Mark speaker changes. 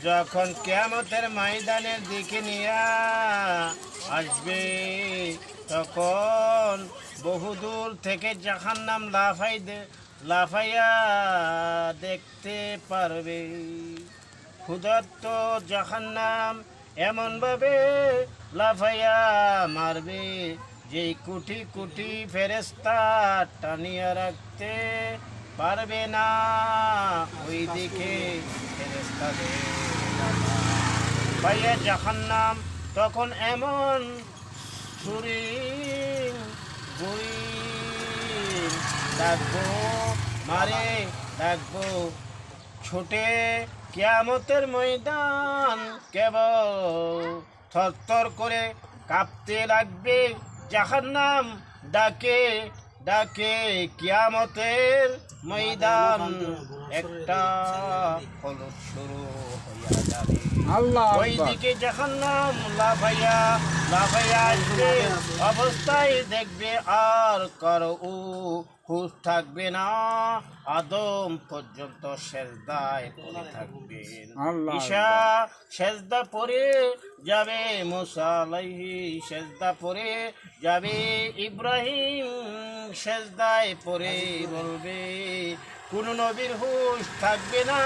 Speaker 1: যখন কিয়ামতের ময়দানের দিকে নিয়ে আসবে তখন বহুদূর থেকে জাহান্নাম লাফাইয়া দেখতে পারবে। ক্ষুধার্ত জাহান্নাম এমনভাবে লাফাইয়া মারবে যে কোটি কোটি ফেরেশতা টানিয়া রাখতে পারবে না। ওই দিকে ফেরেশতাদের ভাইয়া জাহান্নাম তখন এমন সুরিং গুরিং ডাকবো মারে ডাকবো ছুটে কিয়ামতের ময়দান কেবল থরথর করে কাঁপতে লাগবে। জাহান্নাম ডাকে ডাকে কিয়ামতের ময়দান একটা হলুদ শুরু হইয়া যাবে। ওই দিকে জাহান্নাম লাফাইয়া আসবে, অবস্থায় দেখবে আর কারো হুঁশ থাকবে না। আদম পর্যন্ত সেজদায় পড়ে থাকবেন। ঈসা সেজদা পড়ে যাবে, মুসা আলাইহিস সেজদা পড়ে যাবে, ইব্রাহিম সেজদায় পড়ে বলবে, কোন নবীর হুঁশ থাকবে না।